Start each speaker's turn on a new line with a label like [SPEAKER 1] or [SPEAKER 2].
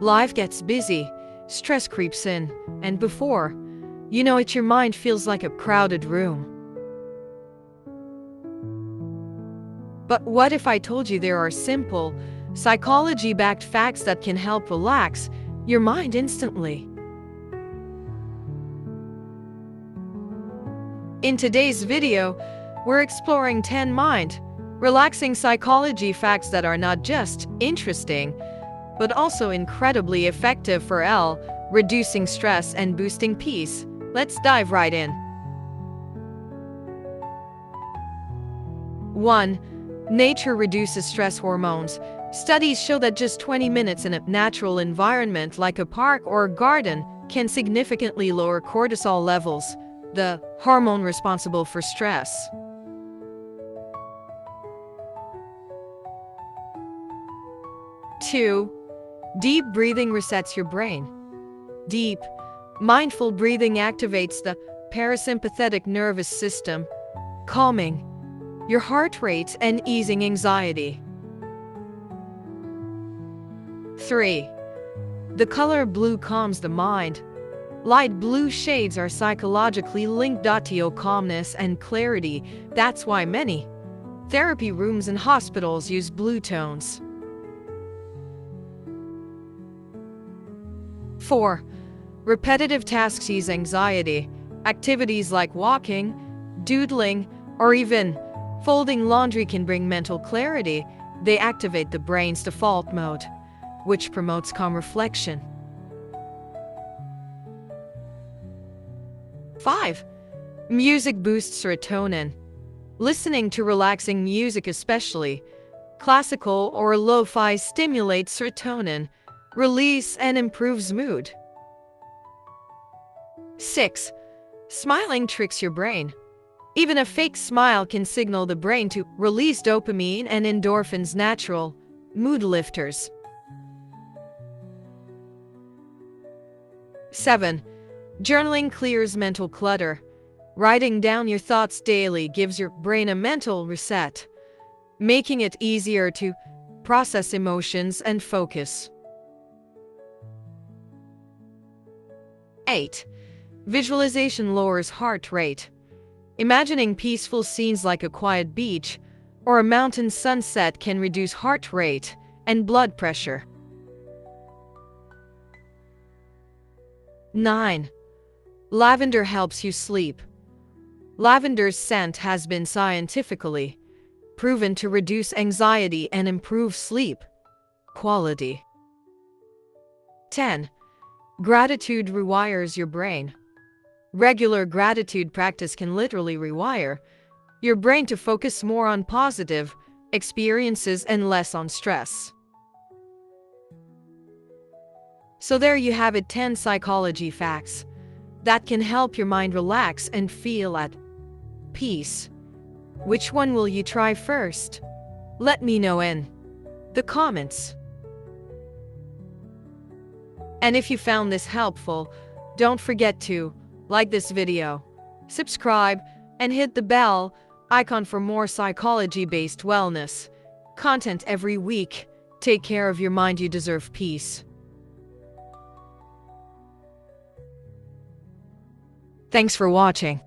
[SPEAKER 1] Life gets busy, stress creeps in, and before you know it, your mind feels like a crowded room. But what if I told you there are simple, psychology-backed facts that can help relax your mind instantly? In today's video, we're exploring 10 mind-relaxing psychology facts that are not just interesting, but also incredibly effective for reducing stress and boosting peace. Let's dive right in. 1. Nature reduces stress hormones. Studies show that just 20 minutes in a natural environment like a park or garden can significantly lower cortisol levels, the hormone responsible for stress. 2. Deep breathing resets your brain. Deep, mindful breathing activates the parasympathetic nervous system, calming your heart rate and easing anxiety. 3. The color blue calms the mind. Light blue shades are psychologically linked to calmness and clarity. That's why many therapy rooms and hospitals use blue tones. 4. Repetitive tasks ease anxiety. Activities like walking, doodling, or even folding laundry can bring mental clarity. They activate the brain's default mode, which promotes calm reflection. 5. Music boosts serotonin. Listening to relaxing music, especially classical or lo-fi, stimulates serotonin release and improves mood. 6. Smiling tricks your brain. Even a fake smile can signal the brain to release dopamine and endorphins, natural mood lifters. 7. Journaling clears mental clutter. Writing down your thoughts daily gives your brain a mental reset, making it easier to process emotions and focus. 8. Visualization lowers heart rate. Imagining peaceful scenes like a quiet beach or a mountain sunset can reduce heart rate and blood pressure. 9. Lavender helps you sleep. Lavender's scent has been scientifically proven to reduce anxiety and improve sleep quality. 10. Gratitude rewires your brain. Regular gratitude practice can literally rewire your brain to focus more on positive experiences and less on stress. So there you have it, 10 psychology facts that can help your mind relax and feel at peace. Which one will you try first? Let me know in the comments. And if you found this helpful, don't forget to like this video, subscribe, and hit the bell icon for more psychology-based wellness content every week. Take care of your mind, you deserve peace. Thanks for watching.